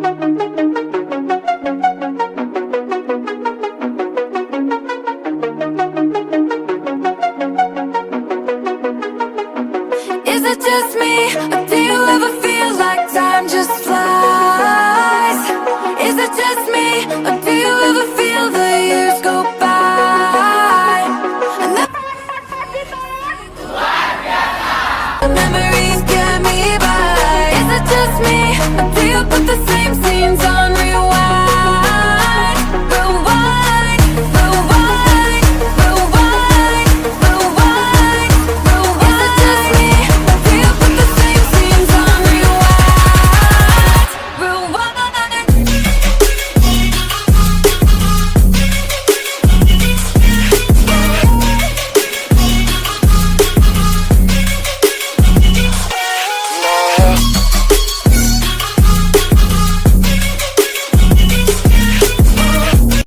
Is it just me, or do you ever feel like time just flies? Is it just me, or do you ever feel the years go by? And the memories get me by. Is it just me, or do you put the same scenes